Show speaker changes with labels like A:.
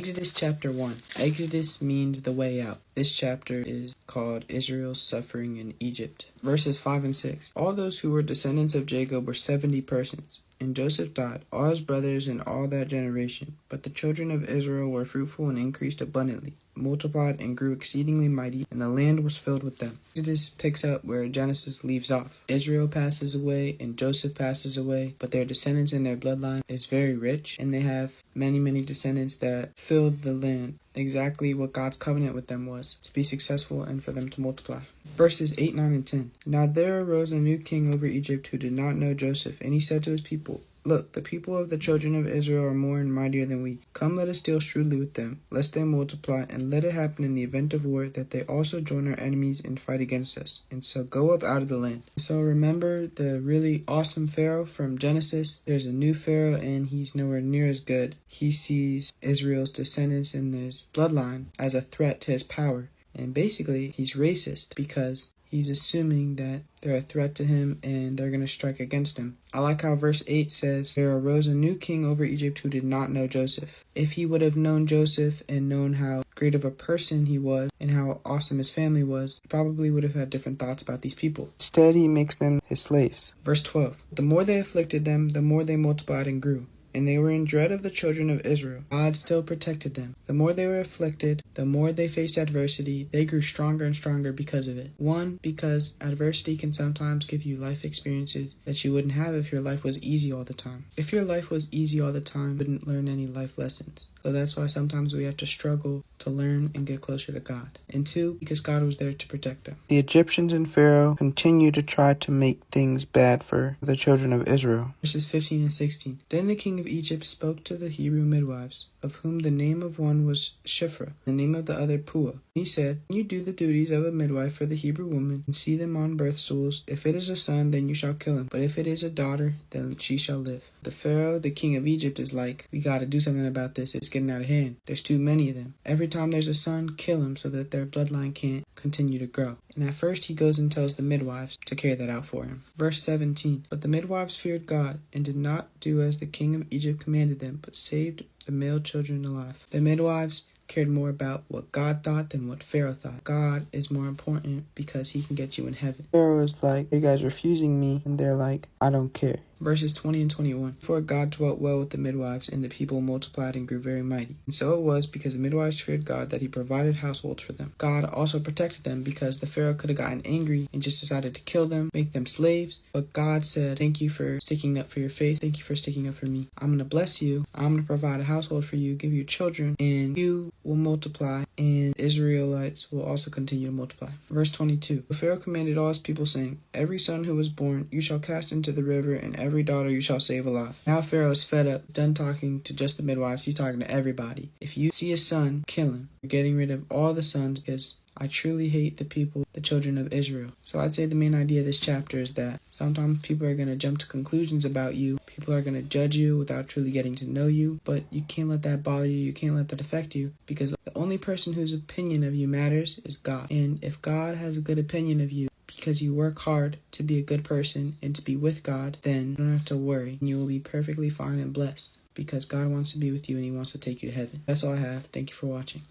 A: Exodus chapter 1. Exodus means the way out. This chapter is called Israel's suffering in Egypt. Verses 5 and 6. All those who were descendants of Jacob were 70 persons. And Joseph died, all his brothers and all that generation. But the children of Israel were fruitful and increased abundantly, multiplied and grew exceedingly mighty, and the land was filled with them. Exodus picks up where Genesis leaves off. Israel passes away and Joseph passes away, but their descendants and their bloodline is very rich, and they have many descendants that filled the land. Exactly what God's covenant with them was, to be successful and for them to multiply. Verses 8, 9, and 10. Now there arose a new king over Egypt who did not know Joseph, and he said to his people, Look, the people of the children of Israel are more and mightier than we. Come, let us deal shrewdly with them, lest they multiply, and let it happen in the event of war that they also join our enemies and fight against us, and so go up out of the land. So remember the really awesome Pharaoh from Genesis? There's a new Pharaoh, and he's nowhere near as good. He sees Israel's descendants and his bloodline as a threat to his power. And basically, he's racist because he's assuming that they're a threat to him and they're going to strike against him. I like how verse 8 says, There arose a new king over Egypt who did not know Joseph. If he would have known Joseph and known how great of a person he was and how awesome his family was, he probably would have had different thoughts about these people. Instead, he makes them his slaves. Verse 12. The more they afflicted them, the more they multiplied and grew. And they were in dread of the children of Israel. God still protected them. The more they were afflicted, the more they faced adversity, they grew stronger and stronger because of it. One, because adversity can sometimes give you life experiences that you wouldn't have if your life was easy all the time. If your life was easy all the time, you wouldn't learn any life lessons. So that's why sometimes we have to struggle to learn and get closer to God. And two, because God was there to protect them. The Egyptians and Pharaoh continue to try to make things bad for the children of Israel. Verses 15 and 16. Then the king of Egypt spoke to the Hebrew midwives, of whom the name of one was Shiphrah, the name of the other Puah. He said, You do the duties of a midwife for the Hebrew woman, and see them on birth stools. If it is a son, then you shall kill him, but if it is a daughter, then she shall live. The Pharaoh, the king of Egypt, is like, We gotta do something about this. It's getting out of hand. There's too many of them. Every time there's a son, kill him so that their bloodline can't continue to grow. And at first he goes and tells the midwives to carry that out for him. Verse 17. But the midwives feared God and did not do as the king of Egypt commanded them, but saved the male children alive. The midwives cared more about what God thought than what Pharaoh thought. God is more important because he can get you in heaven. Pharaoh is like, You guys refusing me, and they're like, I don't care. Verses 20 and 21. For God dwelt well with the midwives, and the people multiplied and grew very mighty. And so it was because the midwives feared God that he provided households for them. God also protected them because the Pharaoh could have gotten angry and just decided to kill them, make them slaves. But God said, Thank you for sticking up for your faith. Thank you for sticking up for me. I'm going to bless you. I'm going to provide a household for you, give you children, and you will multiply, and Israelites will also continue to multiply. Verse 22. The Pharaoh commanded all his people, saying, Every son who was born you shall cast into the river, and every daughter you shall save alive. Now Pharaoh is fed up, done talking to just the midwives. He's talking to everybody. If you see a son, kill him. You're getting rid of all the sons because I truly hate the people, the children of Israel. So I'd say the main idea of this chapter is that sometimes people are going to jump to conclusions about you. People are going to judge you without truly getting to know you. But you can't let that bother you. You can't let that affect you, because the only person whose opinion of you matters is God. And if God has a good opinion of you because you work hard to be a good person and to be with God, then you don't have to worry. You will be perfectly fine and blessed because God wants to be with you and he wants to take you to heaven. That's all I have. Thank you for watching.